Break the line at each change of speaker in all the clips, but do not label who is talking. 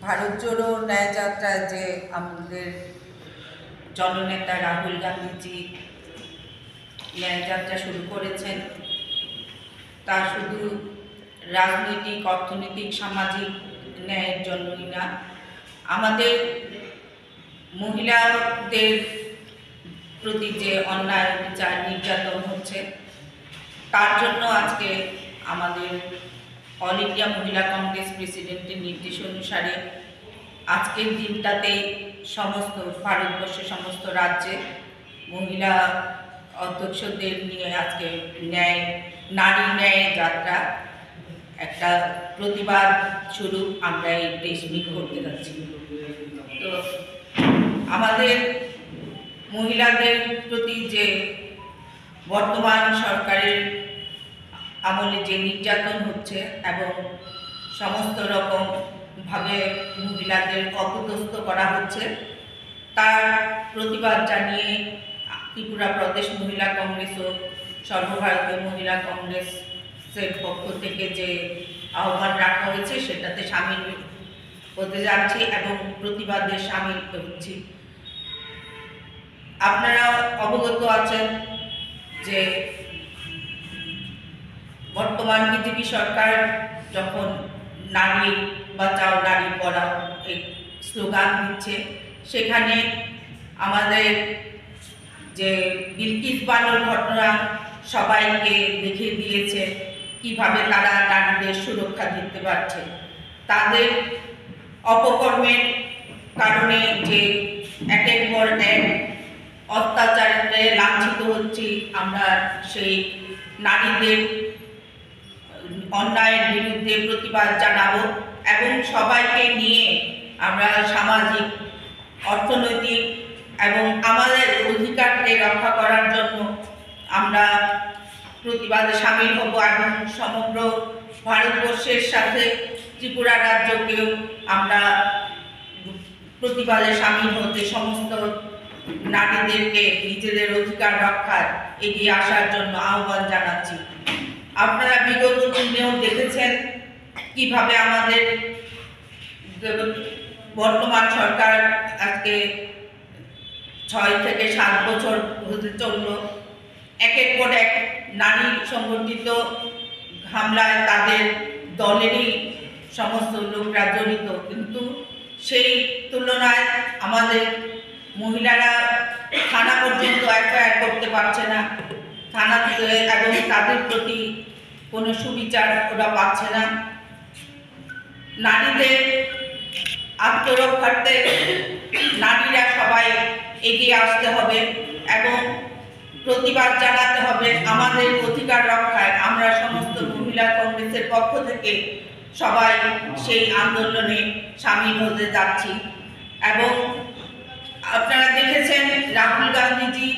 ভারত জোড়ো ন্যায় যাত্রায় যে আমাদের জননেতা রাহুল গান্ধীজি ন্যায় যাত্রা শুরু করেছেন, তা শুধু রাজনৈতিক, অর্থনৈতিক, সামাজিক ন্যায়ের জন্যই না, আমাদের মহিলাদের প্রতি যে অন্যায়, বিচার, নির্যাতন হচ্ছে, তার জন্য আজকে আমাদের অল ইন্ডিয়া মহিলা কংগ্রেস প্রেসিডেন্টের নির্দেশ অনুসারে আজকের দিনটাতে সমস্ত ভারতবর্ষের সমস্ত রাজ্যে মহিলা অধ্যক্ষদের নিয়ে আজকে নারী ন্যায় যাত্রা একটা প্রতিবাদ স্বরূপ আমরা এই প্রেস মিট করতে যাচ্ছি। তো আমাদের মহিলাদের প্রতি যে বর্তমান সরকারের আমলে যে নির্যাতন হচ্ছে এবং সমস্ত রকমভাবে মহিলাদের অপদস্থ করা হচ্ছে, তার প্রতিবাদ জানিয়ে ত্রিপুরা প্রদেশ মহিলা কংগ্রেস ও সর্বভারতীয় মহিলা কংগ্রেসের পক্ষ থেকে যে আহ্বান রাখা হয়েছে সেটাতে সামিল হতে যাচ্ছি এবং প্রতিবাদে সামিল হচ্ছি। আপনারা অবগত আছেন যে বর্তমান বিজেপি সরকার যখন নারী বাঁচাও নারী পড়াও এই স্লোগান দিচ্ছে, সেখানে আমাদের যে বিলকিস বানোর ঘটনা সবাইকে দেখিয়ে দিয়েছে কিভাবে তারা নারীদের সুরক্ষা দিতে পারছে। তাদের অপকর্মের কারণে যে একের পর এক অত্যাচারে লাঞ্ছিত হচ্ছি, আমরা সেই নারীদের অন্যায়ের বিরুদ্ধে প্রতিবাদ জানাবো এবং সবাইকে নিয়ে আমরা সামাজিক, অর্থনৈতিক এবং আমাদের অধিকারকে রক্ষা করার জন্য আমরা প্রতিবাদে সামিল হব এবং সমগ্র ভারতবর্ষের সাথে ত্রিপুরা রাজ্যকেও আমরা প্রতিবাদে সামিল হতে, সমস্ত নারীদেরকে নিজেদের অধিকার রক্ষায় এগিয়ে আসার জন্য আহ্বান জানাচ্ছি। আপনারা বিগত দিনেও দেখেছেন কিভাবে আমাদের বর্তমান সরকার আজকে 6 থেকে 7 বছর হতে চলল, একের পর এক নারী সংগঠিত হামলায় তাদের দলেরই সমস্ত লোকরা জড়িত, কিন্তু সেই তুলনায় আমাদের মহিলারা থানা পর্যন্ত এফআইআর করতে পারছে না, থানাতে এবং তাদের প্রতি কোনো সুবিচার ওরা পাচ্ছে না। নারীদের আত্মরক্ষার্থে নারীরা সবাই এগিয়ে আসতে হবে এবং প্রতিবাদ জানাতে হবে আমাদের অধিকার রক্ষায়। আমরা সমস্ত মহিলা কংগ্রেসের পক্ষ থেকে সবাই সেই আন্দোলনে সামিল হতে যাচ্ছি। এবং আপনারা দেখেছেন রাহুল গান্ধীজি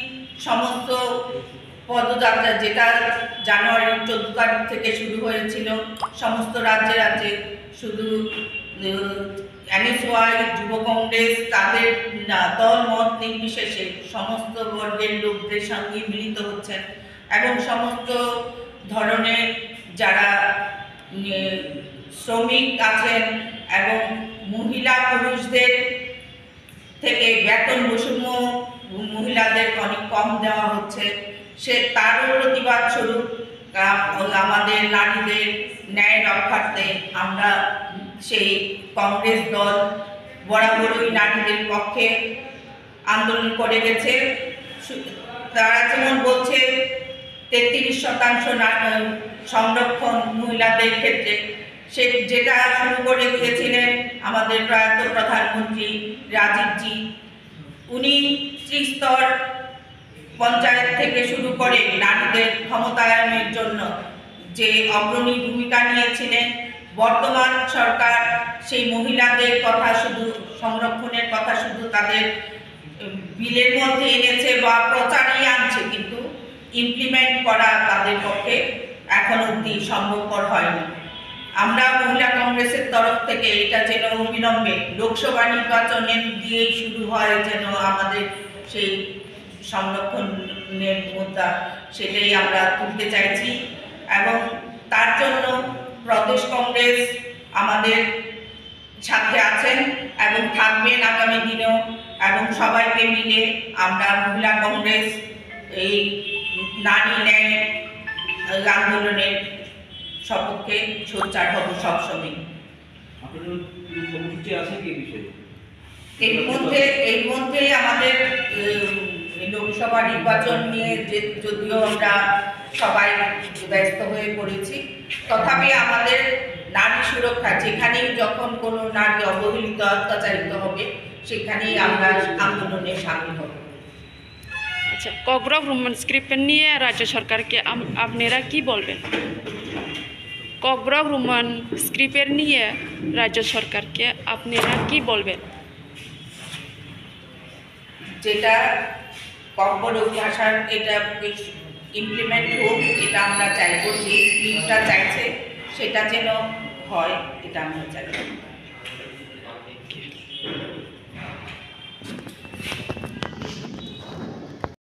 সমস্ত পদযাত্রা, যেটা জানুয়ারির 14 তারিখ থেকে শুরু হয়েছিল, সমস্ত রাজ্যে রাজ্যে, শুধু NSY, যুব কংগ্রেস, তাদের দল মত নির্বিশেষে সমস্ত বর্গের লোকদের সঙ্গে মিলিত হচ্ছেন এবং সমস্ত ধরনের যারা শ্রমিক আছেন এবং মহিলা পুরুষদের থেকে বেতন বৈষম্য মহিলাদের অনেক কম দেওয়া হচ্ছে, তারও প্রতিবাদ স্বরূপ আমাদের নারীদের ন্যায় রক্ষার্থে আমরা সেই কংগ্রেস দল বরাবরই নারীদের পক্ষে আন্দোলন করে গেছে। তারা যেমন বলছে 33% সংরক্ষণ মহিলাদের ক্ষেত্রে, যেটা শুরু করে দিয়েছিলেন আমাদের প্রয়াত প্রধানমন্ত্রী রাজীবজি। উনি ত্রিস্তর পঞ্চায়েত থেকে শুরু করে নারীদের ক্ষমতায়নের জন্য যে অগ্রণী ভূমিকা নিয়েছিলেন, বর্তমান সরকার সেই মহিলাদের কথা শুধু সংরক্ষণের কথা শুধু তাদের বিলের মধ্যে এনেছে বা প্রচারেই আনছে, কিন্তু ইমপ্লিমেন্ট করা তাদের পক্ষে এখন অবধি সম্ভবপর হয়নি। আমরা মহিলা কংগ্রেসের তরফ থেকে এটা যেন অবিলম্বে লোকসভা নির্বাচনে দিয়েই শুরু হয়, যেন আমাদের সেই সংরক্ষণের মুদ্রা, সেটাই আমরা তুলতে চাইছি। এবং তার জন্য প্রদেশ কংগ্রেস আমাদের সাথে আছেন এবং থাকবেন আগামী দিনেও, এবং সবাইকে মিলে আমরা মহিলা কংগ্রেস এই নারী ন্যায় আন্দোলনের সপক্ষে সোচ্চার হব সবসময়। এর মধ্যে আমাদের লোকসভা নির্বাচন নিয়ে যদিও আমরা সবাই ব্যস্ত হয়ে পড়েছি, তথাপি আমাদের নারী সুরক্ষা, যেখানেই যখন কোনো নারী অবহেলিত অত্যাচারিত হবে সেখানেই আমরা আন্দোলনে সামিল হব।
আচ্ছা, ককবরক রুমান স্ক্রিপ্ট নিয়ে রাজ্য সরকারকে আপনারা কি বলবেন? ককবরক রুমান স্ক্রিপ্ট নিয়ে রাজ্য সরকারকে আপনারা কি বলবেন?
যেটা ককবরক ভাষার এটা ইমপ্লিমেন্ট হোক, এটা আমরা চাইব। যে স্ক্রিপ্টটা চাইছে সেটা যেন হয়, এটা আমরা চাইব।